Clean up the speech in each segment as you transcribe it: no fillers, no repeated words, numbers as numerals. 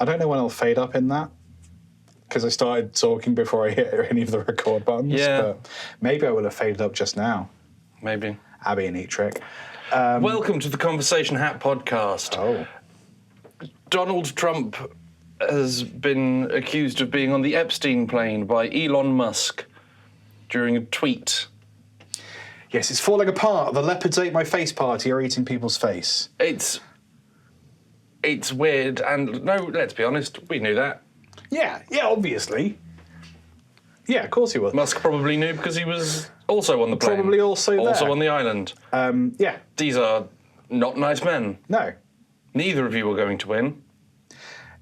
I don't know when I'll fade up in that, because I started talking before I hit any of the record buttons. Yeah. But maybe I will have faded up just now. Maybe. That'd be a neat trick. Welcome to the Conversation Hat podcast. Oh. Donald Trump has been accused of being on the Epstein plane by Elon Musk during a tweet. Yes, it's falling apart. The leopards ate my face party are eating people's face. It's weird, and no, let's be honest, we knew that. Yeah, obviously. Yeah, of course he was. Musk probably knew because he was also on the plane. Probably also there. Also on the island. Yeah. These are not nice men. No. Neither of you are going to win.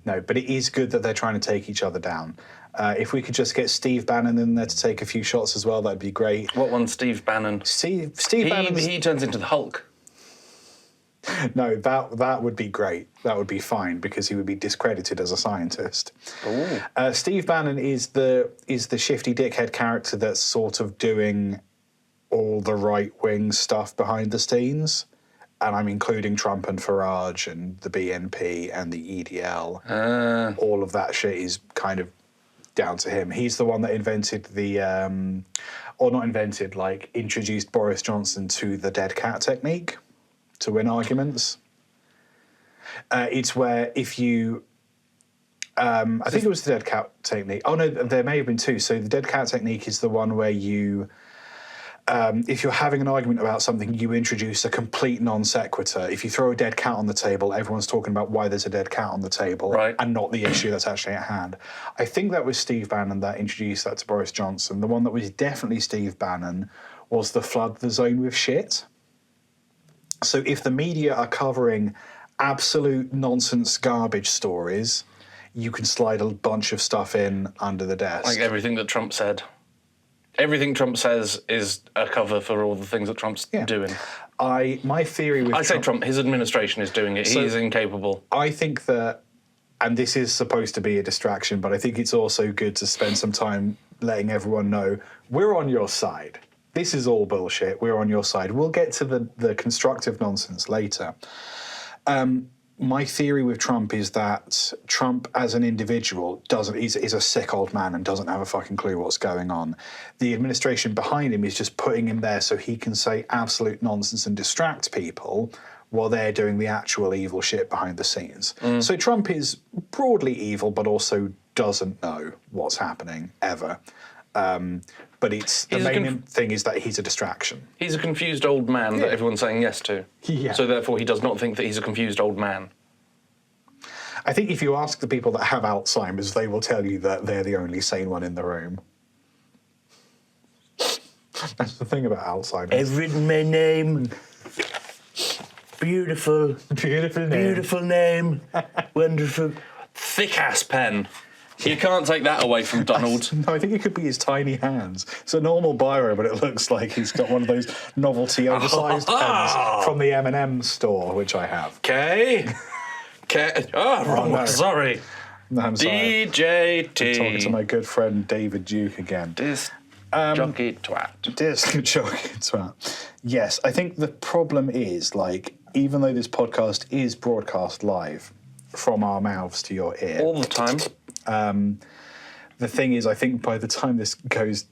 No, but it is good that they're trying to take each other down. If we could just get Steve Bannon in there to take a few shots as well, that'd be great. What one, Steve Bannon? Steve Bannon. He turns into the Hulk. No, that would be great. That would be fine because he would be discredited as a scientist. Steve Bannon is the shifty dickhead character that's sort of doing all the right-wing stuff behind the scenes. And I'm including Trump and Farage and the BNP and the EDL. All of that shit is kind of down to him. He's the one that invented introduced Boris Johnson to the dead cat technique to win arguments. It's where if you... I think it was the dead cat technique. Oh, no, there may have been two. So the dead cat technique is the one where you... if you're having an argument about something, you introduce a complete non sequitur. If you throw a dead cat on the table, everyone's talking about why there's a dead cat on the table and not the issue that's actually at hand. I think that was Steve Bannon that introduced that to Boris Johnson. The one that was definitely Steve Bannon was the flood the zone with shit. So if the media are covering absolute nonsense garbage stories, you can slide a bunch of stuff in under the desk. Like everything that Trump said. Everything Trump says is a cover for all the things that Trump's doing. My theory with Trump, his administration is doing it. So he's incapable. I think that, and this is supposed to be a distraction, but I think it's also good to spend some time letting everyone know we're on your side. This is all bullshit. We're on your side. We'll get to the constructive nonsense later. My theory with Trump is that Trump as an individual is a sick old man and doesn't have a fucking clue what's going on. The administration behind him is just putting him there so he can say absolute nonsense and distract people while they're doing the actual evil shit behind the scenes. So Trump is broadly evil but also doesn't know what's happening ever. But the main thing is that he's a distraction. He's a confused old man that everyone's saying yes to. Yeah. So therefore he does not think that he's a confused old man. I think if you ask the people that have Alzheimer's, they will tell you that they're the only sane one in the room. That's the thing about Alzheimer's. I've written my name. Beautiful. Beautiful name. Beautiful name. Wonderful. Thick-ass pen. You can't take that away from Donald. No, I think it could be his tiny hands. It's a normal biro, but it looks like he's got one of those novelty oversized pens from the M&M store, which I have. Okay. Wrong one. Sorry. No, I'm sorry. DJT. I'm talking to my good friend David Duke again. Disc jockey twat. Disc jockey twat. Yes, I think the problem is, even though this podcast is broadcast live from our mouths to your ear... all the time. The thing is, I think by the time this goes,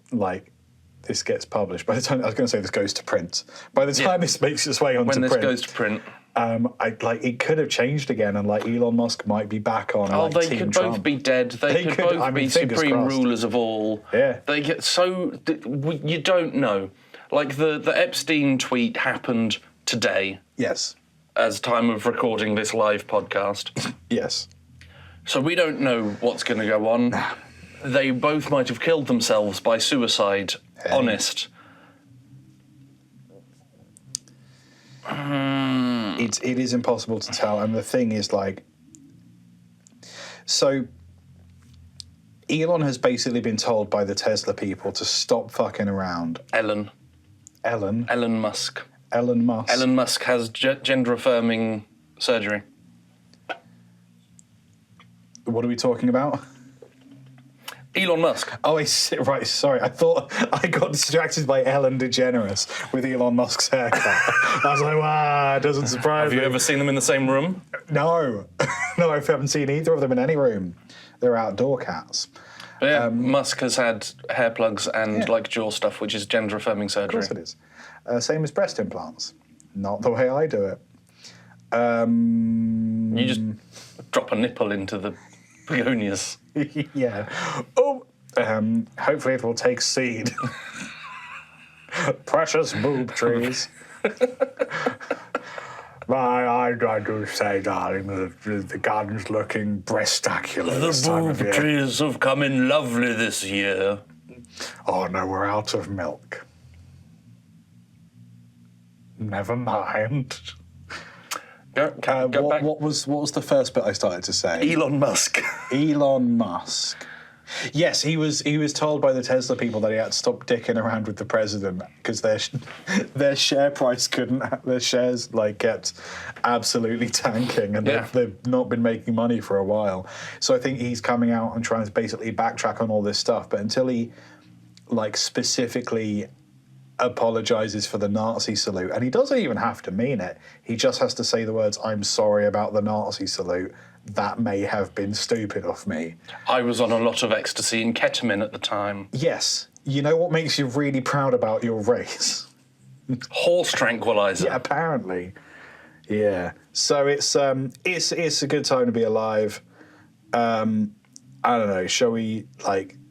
this gets published, by the time, I was going to say this goes to print, by the time this makes its way onto print... When this goes to print... it could have changed again, and Elon Musk might be back on. They Team could Trump. both be dead. They could both be supreme rulers of all. Yeah. They get you don't know. The Epstein tweet happened today. Yes. As time of recording this live podcast. Yes. So we don't know what's going to go on. They both might have killed themselves by suicide. Hey. Honest. It is impossible to tell, and the thing is, so Elon has basically been told by the Tesla people to stop fucking around. Elon Musk. Elon Musk. Elon Musk has gender-affirming surgery. What are we talking about? Elon Musk. Oh, right, sorry. I thought I got distracted by Ellen DeGeneres with Elon Musk's haircut. I was like, wow, it doesn't surprise me. Have you ever seen them in the same room? No. No, I haven't seen either of them in any room. They're outdoor cats. But yeah, Musk has had hair plugs and Yeah. like jaw stuff, which is gender-affirming surgery. Of course it is. Same as breast implants. Not the way I do it. You just drop a nipple into the begonias. Yeah. Oh, hopefully it will take seed. Precious boob trees. I do say, darling, the garden's looking breastacular this time of year. trees have come in lovely this year. Oh no, we're out of milk. Never mind. Go back. What was the first bit I started to say? Elon Musk. Elon Musk. Yes, he was told by the Tesla people that he had to stop dicking around with the president because their share price their shares kept absolutely tanking, and they've not been making money for a while. So I think he's coming out and trying to basically backtrack on all this stuff. But until he specifically apologizes for the Nazi salute, and he doesn't even have to mean it. He just has to say the words, "I'm sorry about the Nazi salute. That may have been stupid of me." I was on a lot of ecstasy and ketamine at the time. Yes. You know what makes you really proud about your race? Horse tranquilizer. Yeah, apparently. Yeah. So it's a good time to be alive. I don't know. Shall we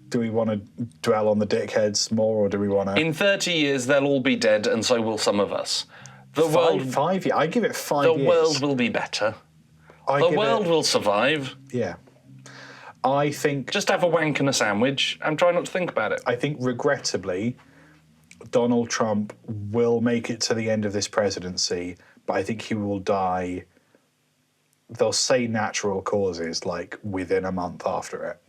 do we want to dwell on the dickheads more, or do we want to? In 30 years, they'll all be dead, and so will some of us. The world. 5 years. I give it 5 years. The world will be better. The world will survive. Yeah. I think... Just have a wank and a sandwich and try not to think about it. I think, regrettably, Donald Trump will make it to the end of this presidency, but I think he will die... They'll say natural causes, within a month after it.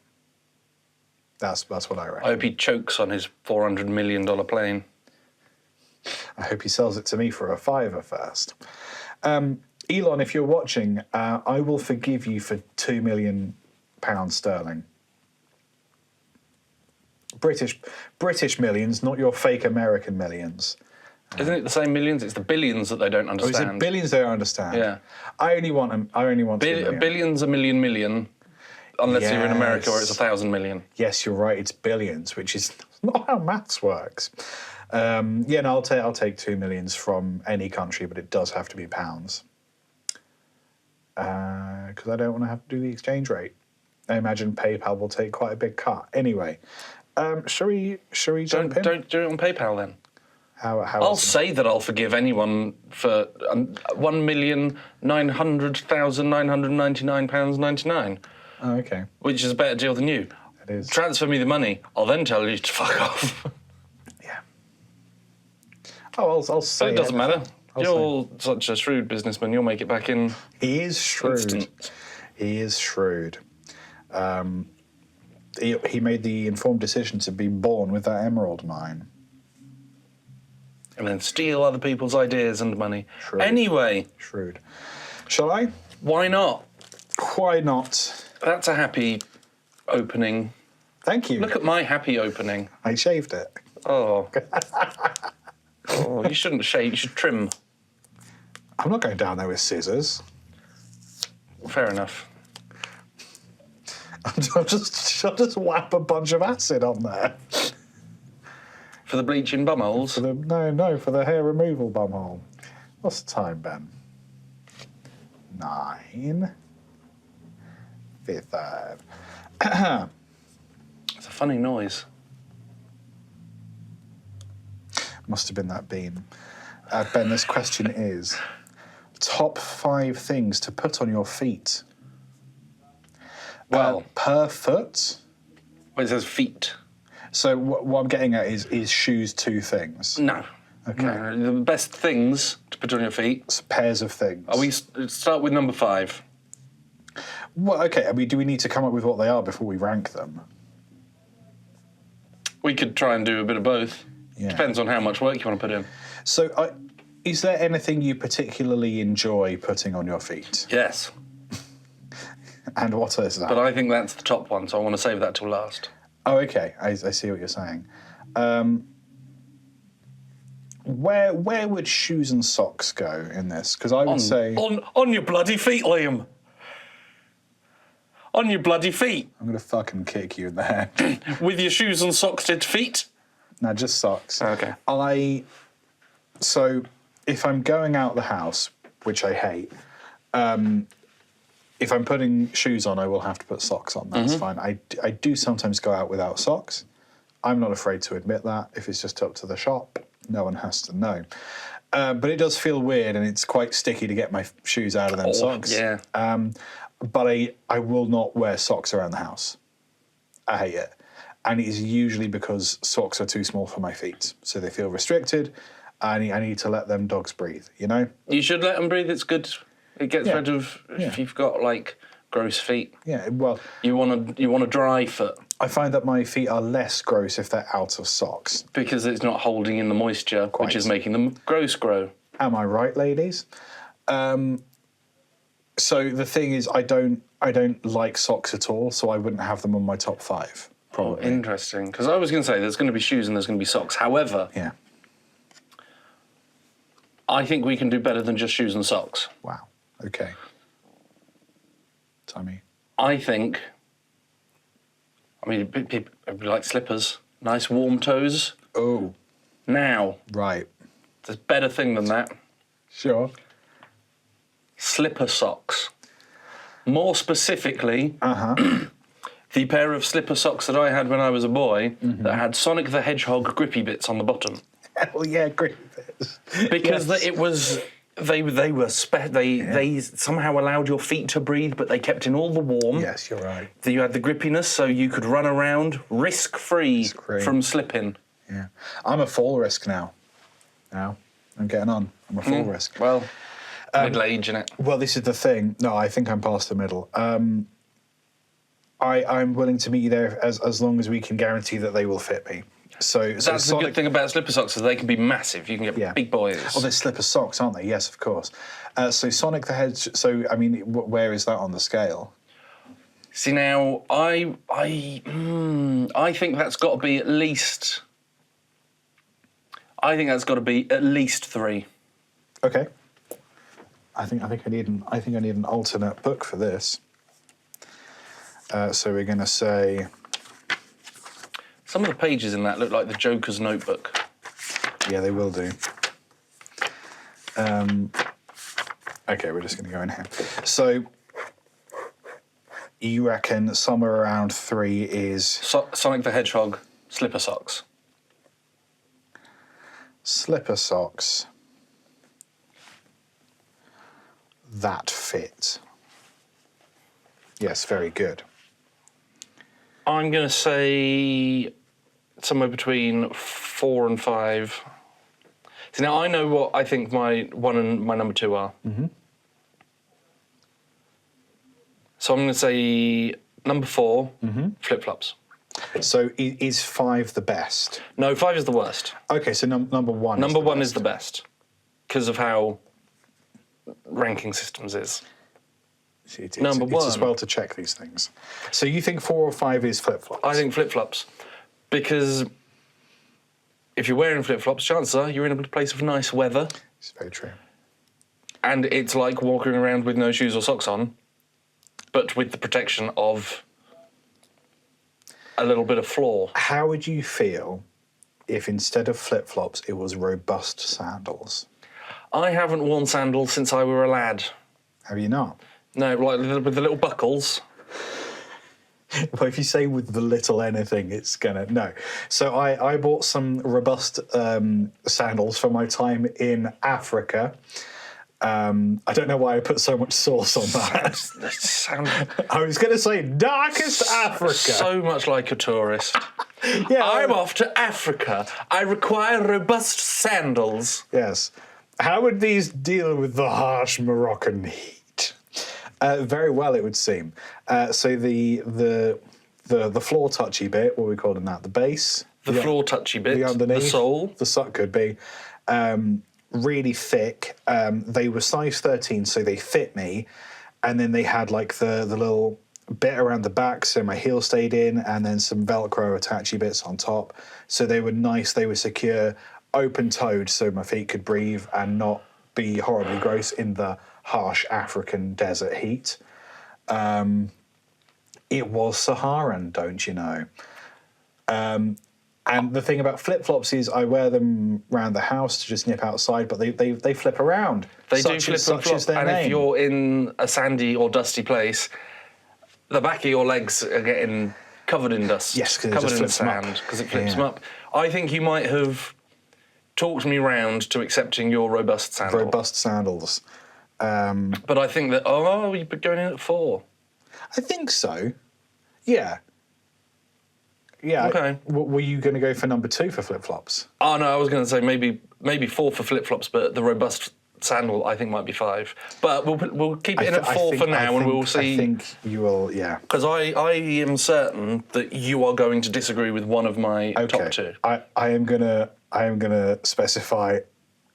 That's what I reckon. I hope he chokes on his $400 million plane. I hope he sells it to me for a $5 first. Elon, if you're watching, I will forgive you for £2 million sterling. British millions, not your fake American millions. Isn't it the same millions? It's the billions that they don't understand. Oh, is it billions they don't understand? Yeah. I only want 2 million. Billions a million, unless you're in America where it's 1,000 million. Yes, you're right. It's billions, which is not how maths works. I'll take 2 millions from any country, but it does have to be pounds. Because I don't want to have to do the exchange rate. I imagine PayPal will take quite a big cut. Anyway, shall we jump in? Don't do it on PayPal then. How I'll say that I'll forgive anyone for £1,900,999.99. Oh, okay. Which is a better deal than you. It is. Transfer me the money. I'll then tell you to fuck off. Yeah. Oh, I'll say But it doesn't matter. I'll You're such a shrewd businessman. You'll make it back in. He is shrewd. Instant. He is shrewd. He made the informed decision to be born with that emerald mine. And then steal other people's ideas and money. Shrewd. Anyway. Shrewd. Shall I? Why not? Why not? That's a happy opening. Thank you. Look at my happy opening. I shaved it. Oh. Oh, you shouldn't shave. You should trim. I'm not going down there with scissors. Fair enough. I'll just whap a bunch of acid on there. For the bleaching bumholes? For the hair removal bumhole. What's the time, Ben? 9:55. It's a funny noise. Must have been that bean. Ben, this question is, top 5 things to put on your feet. Well, per foot. Well, it says feet. So what I'm getting at is shoes 2 things. No. Okay. No, the best things to put on your feet. It's pairs of things. We start with number 5. Well, okay. Do we need to come up with what they are before we rank them? We could try and do a bit of both. Yeah. Depends on how much work you want to put in. So, is there anything you particularly enjoy putting on your feet? Yes. And what is that? But I think that's the top one, so I want to save that till last. Oh, okay. I see what you're saying. Where would shoes and socks go in this? Because I would say... On your bloody feet, Liam. On your bloody feet. I'm going to fucking kick you in the head. With your shoes and socked feet? No, just socks. Okay. So if I'm going out the house, which I hate, if I'm putting shoes on, I will have to put socks on. That's fine. I do sometimes go out without socks. I'm not afraid to admit that. If it's just up to the shop, no one has to know. But it does feel weird, and it's quite sticky to get my shoes out of them socks. Yeah. But I will not wear socks around the house. I hate it. And it is usually because socks are too small for my feet. So they feel restricted. I need to let them dogs breathe, you know? You should let them breathe. It's good. It gets rid of if you've got like gross feet. Yeah, well, you want a dry foot I find that my feet are less gross if they're out of socks. because it's not holding in the moisture, which is making them gross grow. Am I right, ladies? So the thing is, I don't like socks at all, so I wouldn't have them on my top 5. Probably. Oh, interesting. Because I was going to say there's going to be shoes and there's going to be socks. However, Yeah. I think we can do better than just shoes and socks. Wow. Okay. Tommy. I think. I mean, people like slippers, nice warm toes. Oh. Now, Right. there's a better thing than that. Sure. Slipper socks. More specifically, the pair of slipper socks that I had when I was a boy that had Sonic the Hedgehog grippy bits on the bottom. Hell yeah, great bits. Because it was they somehow allowed your feet to breathe, but they kept in all the warmth. Yes, you're right. You had the grippiness, so you could run around risk-free from slipping. Yeah. I'm a fall risk now. I'm getting on. I'm a fall risk. Well, middle age, innit? Well, this is the thing. No, I think I'm past the middle. I'm willing to meet you there as long as we can guarantee that they will fit me. So That's the good thing about slipper socks, is they can be massive. You can get big boys. Oh, they're slipper socks, aren't they? Yes, of course. So Sonic the Hedgehog. So I mean, where is that on the scale? See now, I think that's got to be at least. I think that's got to be at least 3. Okay. I think I need an alternate book for this. So we're going to say. Some of the pages in that look like the Joker's notebook. Yeah, they will do. Okay, we're just going to go in here. So you reckon somewhere around 3 is Sonic the Hedgehog slipper socks. slipper socks that fit. Yes, very good. I'm going to say somewhere between 4 and 5. So now I know what I think my 1 and my number 2 are. So I'm going to say number 4, flip-flops. So is 5 the best? No, 5 is the worst. Okay, so number 1 Number is the 1 best. is the best because of how ranking systems is. Number It's as 1. well to check these things. So you think 4 or 5 is flip-flops? I think flip-flops. Because if you're wearing flip-flops, chances are you're in a place of nice weather. It's very true. And it's like walking around with no shoes or socks on, but with the protection of a little bit of floor. How would you feel if instead of flip-flops it was robust sandals? I haven't worn sandals since I were a lad. Have you not? No, like with the little buckles. Well, if you say with the little anything, it's gonna... No. So I bought some robust sandals for my time in Africa. I don't know why I put so much sauce on that. I was going to say darkest Africa. So much like a tourist. Yeah, I'm off to Africa. I require robust sandals. Yes. How would these deal with the harsh Moroccan heat? Very well, it would seem. So the floor touchy bit, what are we calling that? The base? The floor touchy bit, the underneath, the sole. The sock could be. Really thick. They were size 13, so they fit me. And then they had like the little bit around the back, so my heel stayed in, and then some Velcro attachy bits on top. So they were nice, they were secure, open-toed, so my feet could breathe and not be horribly gross in the harsh African desert heat. It was Saharan, don't you know? And the thing about flip-flops is I wear them around the house to just nip outside, but they flip around. They do flip and flop, and if you're in a sandy or dusty place, the back of your legs are getting covered in dust. Yes, because covered in sand, because it flips them up. I think you might have talked me round to accepting your robust sandal. Robust sandals. But I think that, you've been going in at 4. I think so. Yeah. Yeah. Okay. Were you going to go for number 2 for flip-flops? Oh, no, I was going to say maybe 4 for flip-flops, but the robust sandal I think might be 5. But we'll keep it in at 4 for now, and we'll see. I think you will, yeah. Because I am certain that you are going to disagree with one of my top 2. I am gonna specify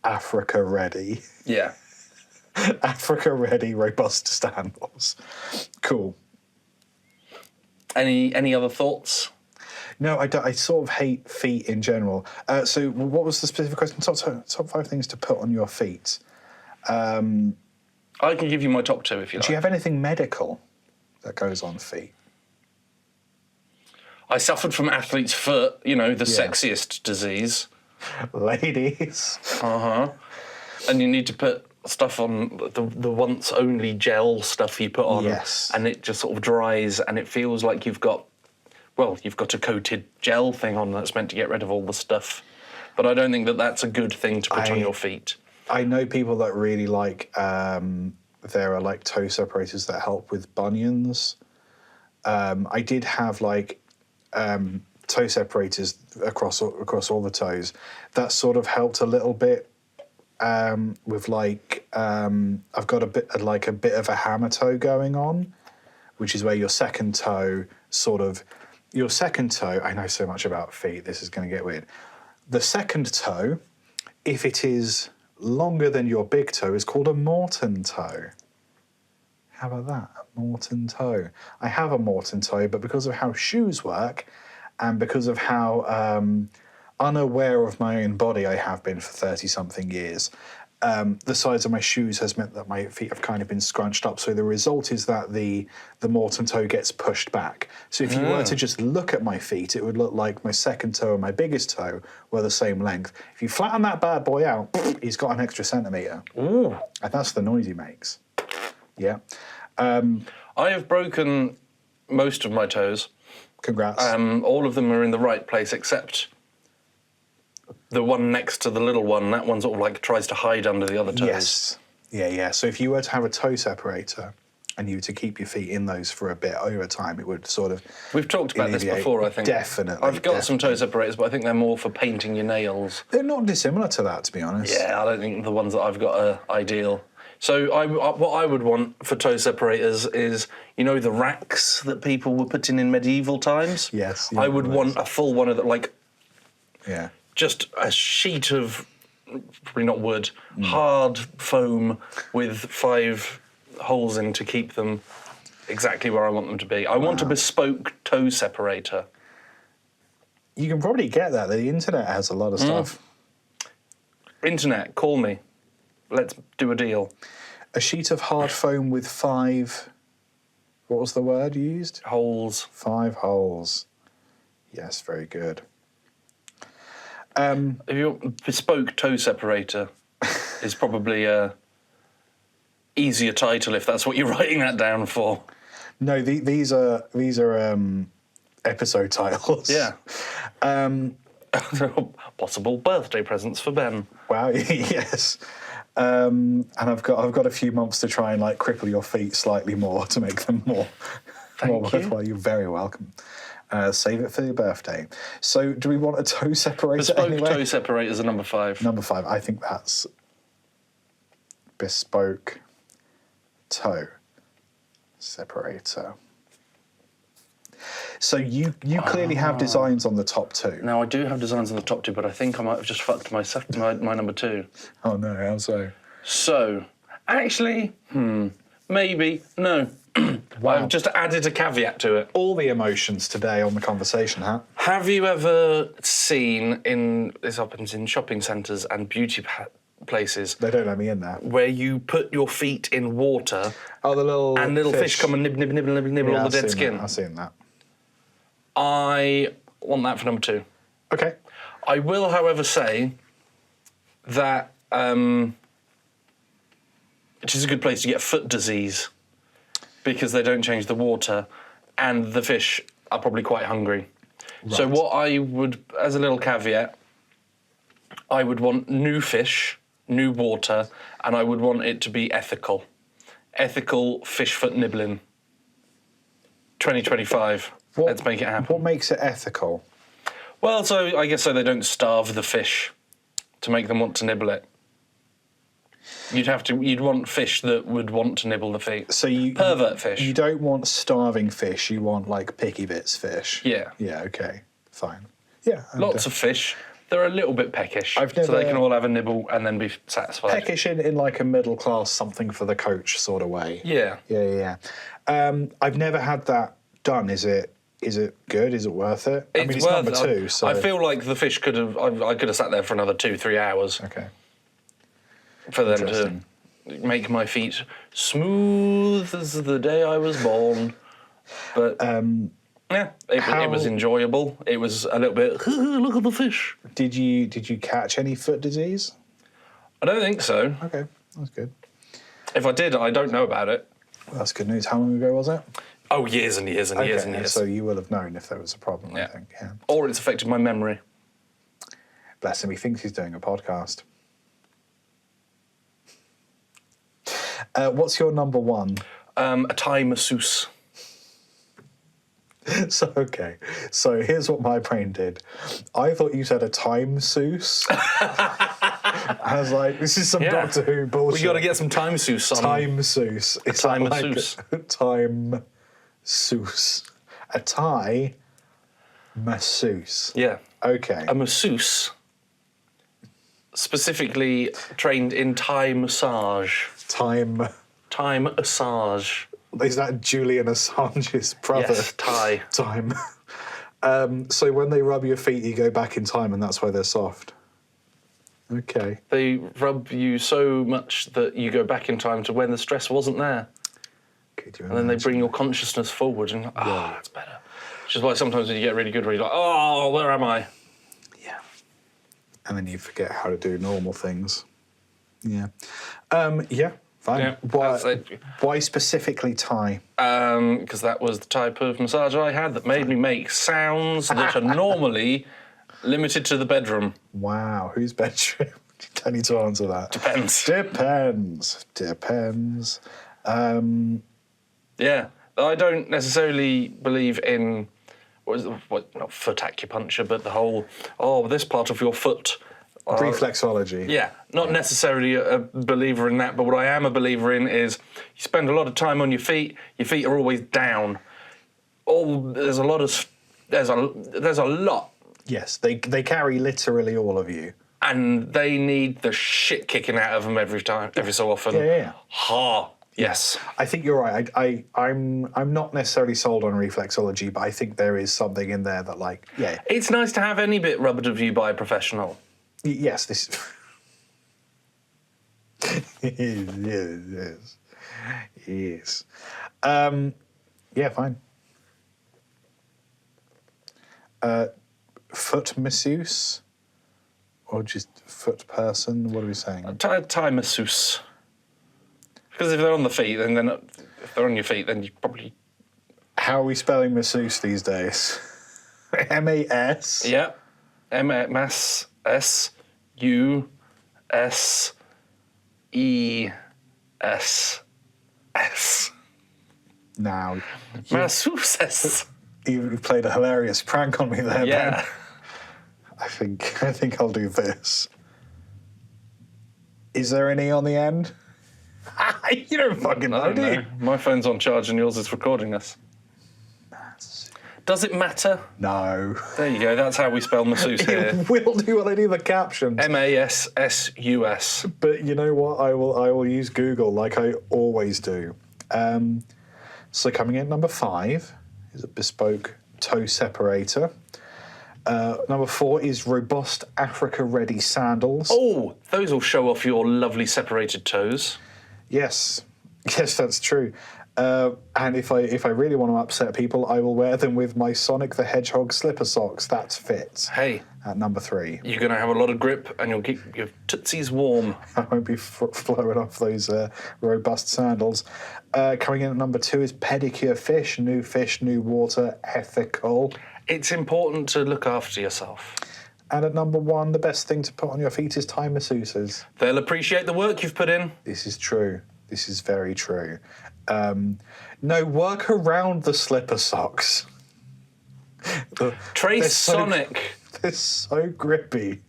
Africa ready. Yeah. Africa ready robust sandals. Cool. Any other thoughts? No, I sort of hate feet in general. So what was the specific question? Top 5 things to put on your feet. I can give you my top 2 if you like. Do you have anything medical that goes on feet? I suffered from athlete's foot, the sexiest disease. Ladies. And you need to put stuff on, the once only gel stuff you put on. Yes. And it just sort of dries and it feels like you've got a coated gel thing on that's meant to get rid of all the stuff. But I don't think that that's a good thing to put on your feet. I know people that really like, there are like toe separators that help with bunions. I did have toe separators across all the toes. That sort of helped a little bit with I've got a bit of a hammer toe going on, which is where your second toe I know so much about feet, this is going to get weird. The second toe, if it is longer than your big toe, is called a Morton toe. How about that? A Morton toe. I have a Morton toe, but because of how shoes work and because of how unaware of my own body I have been for 30-something years, the size of my shoes has meant that my feet have kind of been scrunched up. So the result is that the Morton toe gets pushed back. So if you were to just look at my feet, it would look like my second toe and my biggest toe were the same length. If you flatten that bad boy out, he's got an extra centimetre. Ooh. And that's the noise he makes. Yeah. I have broken most of my toes. Congrats. All of them are in the right place except the one next to the little one. That one sort of tries to hide under the other toes. Yes. Yeah. So if you were to have a toe separator and you were to keep your feet in those for a bit over time, it would sort of... We've talked about this before, I think. Definitely. I've got some toe separators, but I think they're more for painting your nails. They're not dissimilar to that, to be honest. Yeah, I don't think the ones that I've got are ideal. So what I would want for toe separators is, the racks that people were putting in medieval times? Yes. I would want a full one of that, Yeah. just a sheet of, probably not wood, hard foam with 5 holes in to keep them exactly where I want them to be. I want a bespoke toe separator. You can probably get that. The internet has a lot of stuff. Internet, call me. Let's do a deal. A sheet of hard foam with 5... What was the word you used? Holes. 5 holes. Yes, very good. If your bespoke toe separator is probably a easier title if that's what you're writing that down for. No, these are episode titles. Yeah. Possible birthday presents for Ben. Wow. Yes. And I've got a few months to try and cripple your feet slightly more to make them more worthwhile. You're very welcome. Save it for your birthday. So, do we want a toe separator? Bespoke toe separators are number 5. Number 5. I think that's bespoke toe separator. So you clearly have designs on the top 2. Now I do have designs on the top 2, but I think I might have just fucked my number 2. Oh no! How so? So, actually, maybe no. Wow. I've just added a caveat to it. All the emotions today on the conversation, huh? Have you ever seen this happens in shopping centres and places They don't let me in there. where you put your feet in water Oh, the little fish come and nibble all the dead skin. I've seen that. I want that for number 2. Okay. I will, however, say that it is a good place to get foot disease because they don't change the water and the fish are probably quite hungry. Right. So what I would, as a little caveat, I would want new fish, new water, and I would want it to be ethical. Ethical fish foot nibbling. 2025. Let's make it happen. What makes it ethical? Well, so I guess so they don't starve the fish to make them want to nibble it. You'd want fish that would want to nibble the feet. So pervert fish. You don't want starving fish. You want like picky bits fish. Yeah. Yeah. Okay. Fine. Yeah. Lots of fish. They're a little bit peckish, I've never, so they can all have a nibble and then be satisfied. Peckish in like a middle class something for the coach sort of way. Yeah. Yeah. I've never had that done. Is it good? Is it worth it? I mean, it's worth number 2. So I feel like the fish could have. I could have sat there for another 2-3 hours. Okay. For them to make my feet smooth as the day I was born, but yeah, it was enjoyable. It was a little bit. Look at the fish. Did you catch any foot disease? I don't think so. Okay, that's good. If I did, I don't know about it. Well, that's good news. How long ago was it? Oh, years and years and years and years. So you will have known if there was a problem. Yeah. I think. Yeah. Or it's affected my memory. Bless him. He thinks he's doing a podcast. What's your number 1? A Thai masseuse. So here's what my brain did. I thought you said a time masseuse. I was like, this is some Doctor Who bullshit. We got to get some time masseuse on. Time masseuse. It's time masseuse. Time masseuse. A Thai masseuse. Yeah. Okay. A masseuse, specifically trained in Thai massage. Thai massage. Is that Julian Assange's brother? Yes, Thai. Time. So when they rub your feet, you go back in time, and that's why they're soft. Okay. They rub you so much that you go back in time to when the stress wasn't there. And then they bring your consciousness forward, and that's better. Which is why sometimes when you get really good, where you're like, oh, where am I? Yeah. And then you forget how to do normal things. Yeah. Yeah. Fine. Yeah, why specifically Thai? Because that was the type of massage I had that made me make sounds that are normally limited to the bedroom. Wow, whose bedroom? You don't need to answer that. Depends. Yeah, I don't necessarily believe in not foot acupuncture, but the whole this part of your foot. Reflexology. Yeah, not necessarily a believer in that, but what I am a believer in is you spend a lot of time on your feet are always down. There's a lot. Yes, they carry literally all of you. And they need the shit kicking out of them every so often. Yeah. Yes. I think you're right. I'm not necessarily sold on reflexology, but I think there is something in there that It's nice to have any bit rubbed of you by a professional. Yes, this yes. Yeah, fine. Foot masseuse, or just foot person? What are we saying? Thai masseuse. Because if they're on the feet, then they're not. If they're on your feet, then you probably. How are we spelling masseuse these days? M-A-S. Yeah. M-A-S. S-U-S-E-S-S. Now, Masseuses. You played a hilarious prank on me there, yeah. Ben. I think I'll do this. Is there any on the end? You don't fucking know, do you? My phone's on charge and yours is recording us. Does it matter? No. There you go. That's how we spell masseuse here. It will do when I do the captions. M-A-S-S-U-S. But you know what? I will use Google like I always do. So coming in at number 5 is a bespoke toe separator. Number 4 is robust Africa-ready sandals. Oh, those will show off your lovely separated toes. Yes, that's true. And if I really want to upset people, I will wear them with my Sonic the Hedgehog slipper socks. That's fit. Hey. At number 3. You're going to have a lot of grip and you'll keep your tootsies warm. I won't be flowing off those robust sandals. Coming in at number 2 is pedicure fish, new water, ethical. It's important to look after yourself. And at number 1, the best thing to put on your feet is Thai masseuses. They'll appreciate the work you've put in. This is true. This is very true. No, work around the slipper socks. Trace Sonic. They're so grippy.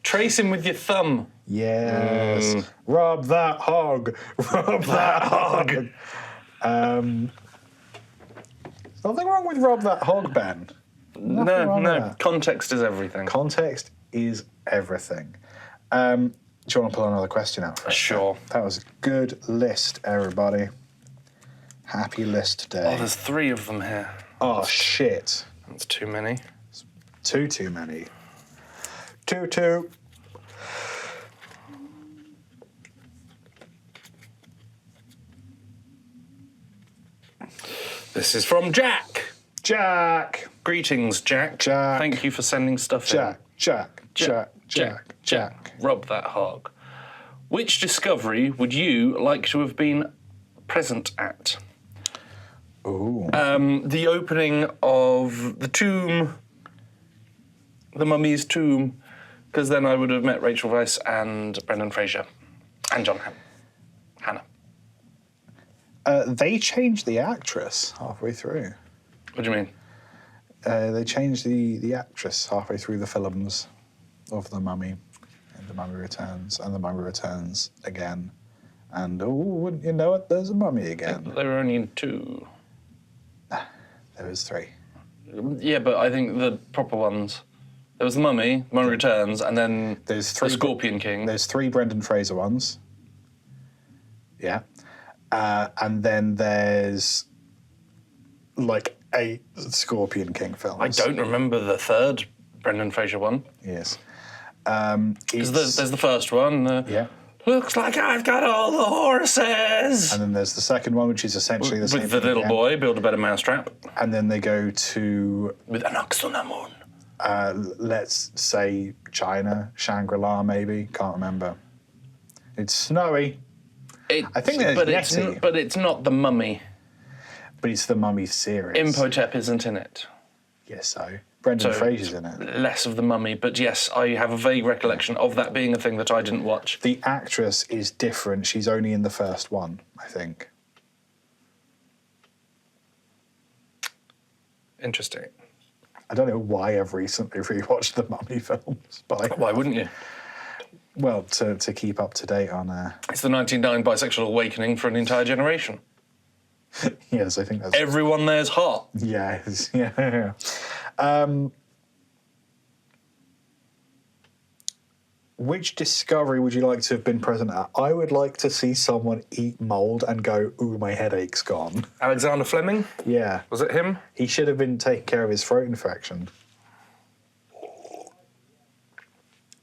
Trace him with your thumb. Yes. Rub that hog. Rub that hog. Nothing wrong with rub that hog, Ben. No. Context is everything. Context is everything. Do you want to pull another question out for us? Sure. That was a good list, everybody. Happy list day. Oh, there's 3 of them here. Oh, shit. That's too many. Too many. Two. This is from Jack. Jack. Greetings, Jack. Jack. Thank you for sending stuff in. Jack. Rub that hog. Which discovery would you like to have been present at? Ooh. The opening of the tomb, the mummy's tomb, because then I would have met Rachel Weisz and Brendan Fraser and John Hannah. They changed the actress halfway through. What do you mean? They changed the actress halfway through the films of The Mummy, and The Mummy Returns, and The Mummy Returns again. And, wouldn't you know it, there's a mummy again. They were only in 2. There was 3. Yeah, but I think the proper ones. There was the Mummy Returns, and then There's 3 the Scorpion King. There's 3 Brendan Fraser ones. Yeah. And then there's like 8 Scorpion King films. I don't remember the 3rd Brendan Fraser one. Yes. Because there's the first one. Yeah. Looks like I've got all the horses. And then there's the second one, which is essentially the same With the thing little again. boy, build a better mousetrap. And then they go to, With an ox on a moon. let's say, China, Shangri-La maybe, can't remember. It's snowy, I think there's Yeti. But it's not the Mummy. but it's the Mummy series. Imhotep isn't in it. Yes, so. Brendan Fraser's in it. Less of the Mummy, but yes, I have a vague recollection of that being a thing that I didn't watch. The actress is different. She's only in the first one, I think. Interesting. I don't know why I've recently rewatched the Mummy films, but Why wouldn't you? well, to keep up to date on. It's the 1999 bisexual awakening for an entire generation. Yes, I think that's. Everyone there's hot. Yes, yeah. Which discovery would you like to have been present at? I would like to see someone eat mould and go, "Ooh, my headache's gone." Alexander Fleming? Yeah, Was it him? he should have been taking care of his throat infection.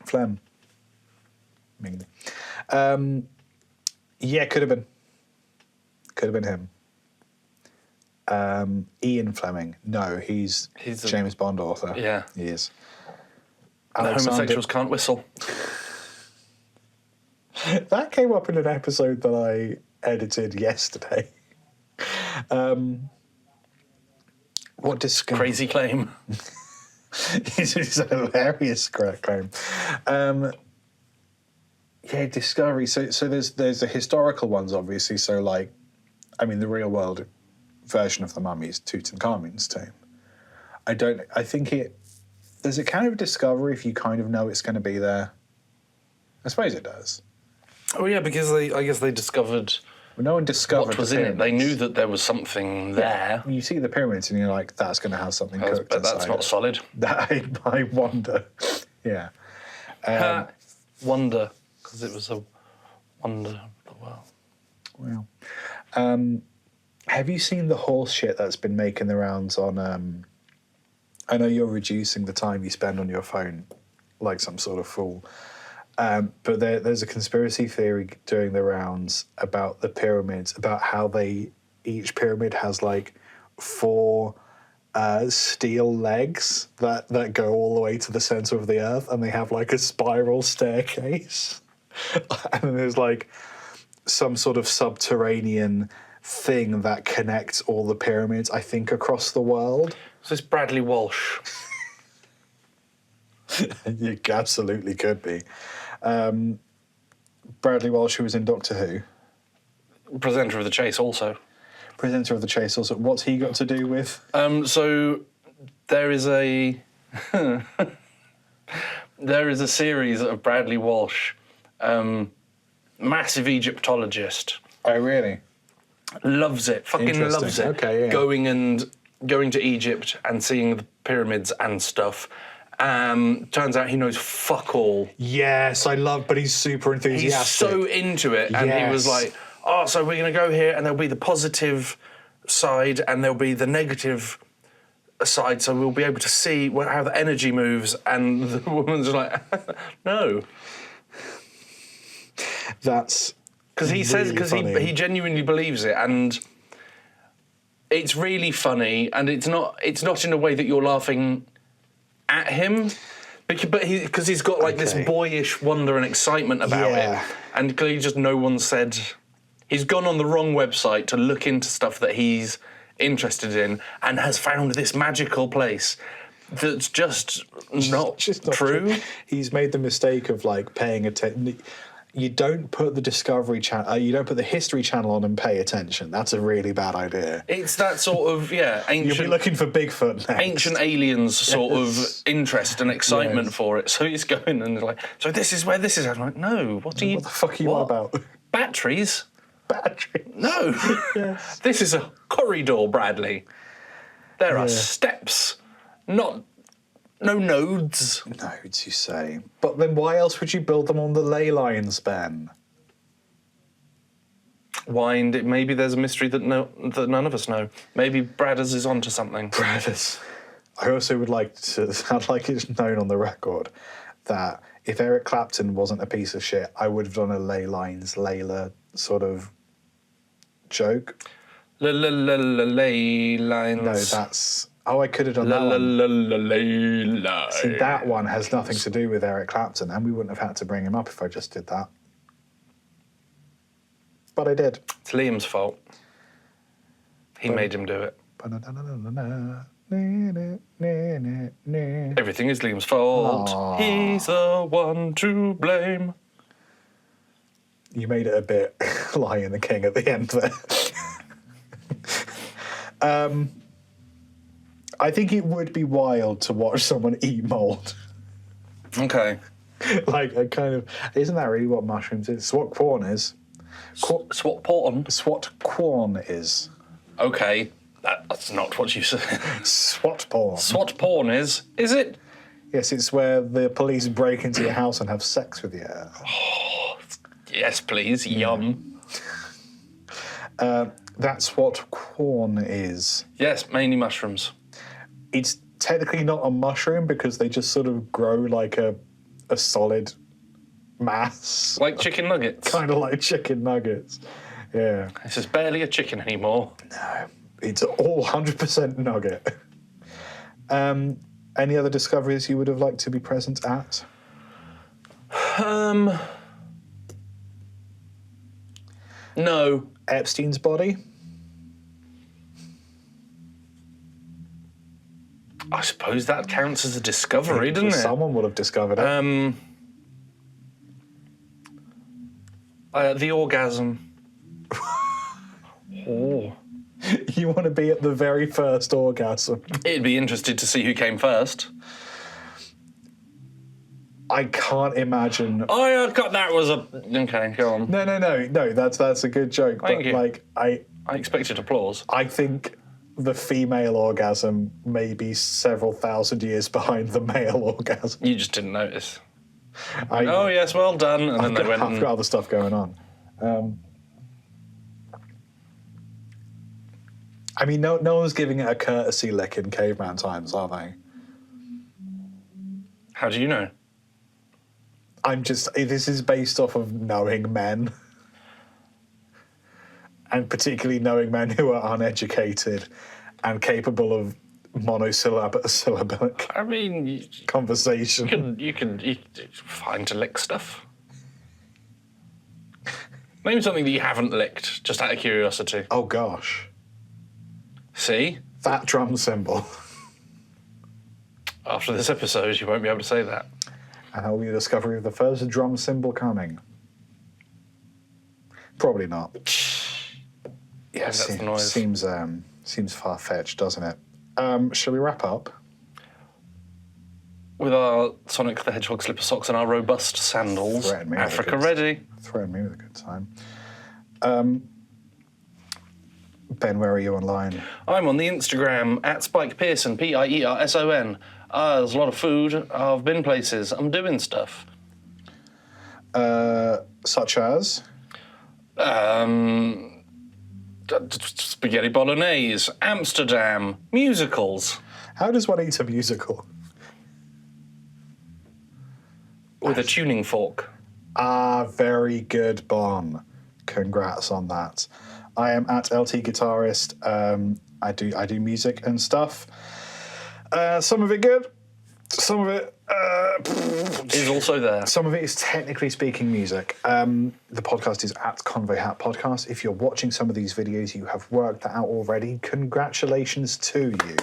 Phlegm. Mainly. Yeah, could have been. Could have been him. Ian Fleming. No, he's a James Bond author. Yeah. He is. The homosexuals can't whistle. That came up in an episode that I edited yesterday. What discovery? Crazy claim. It's a hilarious claim. Yeah, discovery. So there's the historical ones, obviously. So like, I mean, the real world version of the Mummy is Tutankhamun's tomb. I think it. Does it kind of discover if you kind of know it's going to be there? I suppose it does. Oh yeah, because I guess they discovered Well, no one discovered what was the in it. They pyramids. knew that there was something there. You see the pyramids and you're like, that's going to have something cooked But that's inside not it. solid. I wonder. Yeah. Wonder, because it was a wonder of the world. Well, have you seen the horse shit that's been making the rounds on I know you're reducing the time you spend on your phone like some sort of fool, but there's a conspiracy theory doing the rounds about the pyramids, about how each pyramid has like 4 steel legs that go all the way to the center of the earth, and they have like a spiral staircase. And then there's like some sort of subterranean thing that connects all the pyramids, I think, across the world. Is this Bradley Walsh? You absolutely could be. Bradley Walsh, who was in Doctor Who. Presenter of The Chase also. Presenter of The Chase also. What's he got to do with? So there is a series of Bradley Walsh, massive Egyptologist. Oh, really? Loves it. Fucking loves it. Okay, yeah. Going to Egypt and seeing the pyramids and stuff. Turns out he knows fuck all. Yes, but he's super enthusiastic. He's so into it, and he was like, "Oh, so we're going to go here, and there'll be the positive side, and there'll be the negative side, so we'll be able to see how the energy moves." And the woman's like, "No." That's because he genuinely believes it, and it's really funny, and it's not in a way that you're laughing at him, because he's got like this boyish wonder and excitement about it, and clearly just no one said. He's gone on the wrong website to look into stuff that he's interested in, and has found this magical place that's just not true. He's made the mistake of like paying attention. You don't put the Discovery Channel, you don't put the History Channel on and pay attention. That's a really bad idea. It's that sort of, ancient... You'll be looking for Bigfoot next. Ancient aliens sort of interest and excitement for it. So he's going and like, so this is where this is. I'm like, no, what the fuck are you on about? Batteries? Batteries? No. Yes. This is a corridor, Bradley. There are steps, no nodes. Nodes, you say. But then why else would you build them on the ley lines, Ben? Maybe there's a mystery that none of us know. Maybe Bradders is onto something. Bradders. I also would like I'd like it known on the record that if Eric Clapton wasn't a piece of shit, I would have done a ley lines, Layla sort of joke. Ley lines. No, that's... Oh, I could have done that one. See, that one has nothing to do with Eric Clapton, and we wouldn't have had to bring him up if I just did that. But I did. It's Liam's fault. He made him do it. Everything is Liam's fault. Aww. He's the one to blame. You made it a bit Lion the King at the end there. I think it would be wild to watch someone eat mold. Okay. Like a kind of... Isn't that really what mushrooms is? It's what corn is. Swat porn? It's what corn is. Okay. That's not what you said. Swat porn. Swat porn is it? Yes, it's where the police break into your house and have sex with you. Oh, yes, please. Yum. That's what corn is. Yes, mainly mushrooms. It's technically not a mushroom because they just sort of grow like a solid mass. Like chicken nuggets. Kind of like chicken nuggets. Yeah. This is barely a chicken anymore. No, it's all 100% nugget. Any other discoveries you would have liked to be present at? No. Epstein's body? I suppose that counts as a discovery, doesn't it? Someone would have discovered it. The orgasm. Oh. You want to be at the very first orgasm. It'd be interesting to see who came first. I can't imagine. Oh, that was a... Okay, go on. No, that's a good joke. Thank you. Like, I expected applause. I think the female orgasm may be several thousand years behind the male orgasm. You just didn't notice. Oh, yes, well done. And then they went... I've got other stuff going on. I mean, no one's giving it a courtesy lick in caveman times, are they? How do you know? This is based off of knowing men. And particularly knowing men who are uneducated and capable of monosyllabic I mean, conversation. you can find to lick stuff. Name something that you haven't licked, just out of curiosity. Oh, gosh. See? That drum cymbal. After this episode, you won't be able to say that. And that will be the discovery of the first drum cymbal coming. Probably not. Yeah, That's the noise. Seems far-fetched, doesn't it? Shall we wrap up? With our Sonic the Hedgehog slipper socks and our robust sandals, Africa ready. Threaten me with a good time. Ben, where are you online? I'm on the Instagram at Spike Pearson, Pierson. There's a lot of food. I've been places. I'm doing stuff. Such as? Spaghetti bolognese, Amsterdam, musicals. How does one eat a musical? With a tuning fork. Ah, very good, Bon. Congrats on that. I am at LT Guitarist. I do music and stuff. Some of it good, some of it Is also there. Some of it is technically speaking music. The podcast is at Convoy Hat Podcast. If you're watching some of these videos, you have worked that out already. Congratulations to you.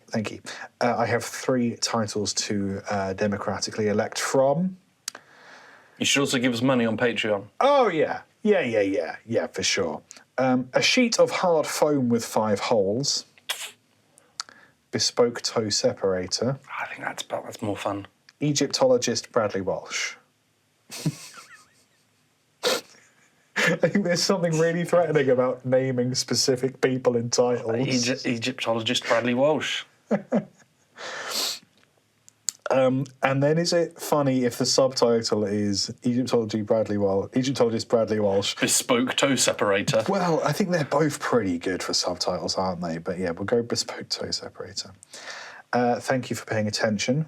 Thank you. I have 3 titles to democratically elect from. You should also give us money on Patreon. Oh, yeah. Yeah, for sure. A sheet of hard foam with 5 holes. Bespoke toe separator. I think that's more fun. Egyptologist Bradley Walsh. I think there's something really threatening about naming specific people in titles. Egyptologist Bradley Walsh. And then is it funny if the subtitle is Egyptologist Bradley Walsh? Bespoke toe separator. Well, I think they're both pretty good for subtitles, aren't they? But yeah, we'll go bespoke toe separator. Thank you for paying attention.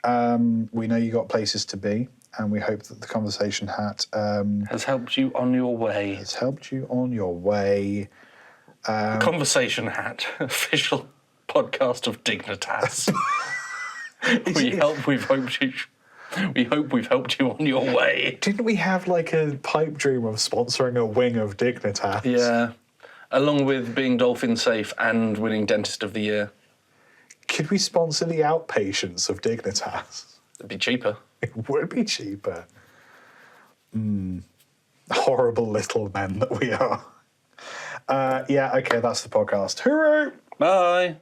We know you got places to be, and we hope that the Conversation Hat has helped you on your way. Conversation Hat, official podcast of Dignitas. We hope we've helped you on your way. Didn't we have like a pipe dream of sponsoring a wing of Dignitas? Yeah, along with being dolphin safe and winning Dentist of the Year. Could we sponsor the outpatients of Dignitas? It'd be cheaper. It would be cheaper. Horrible little men that we are. Yeah, okay, that's the podcast. Hooroo! Bye.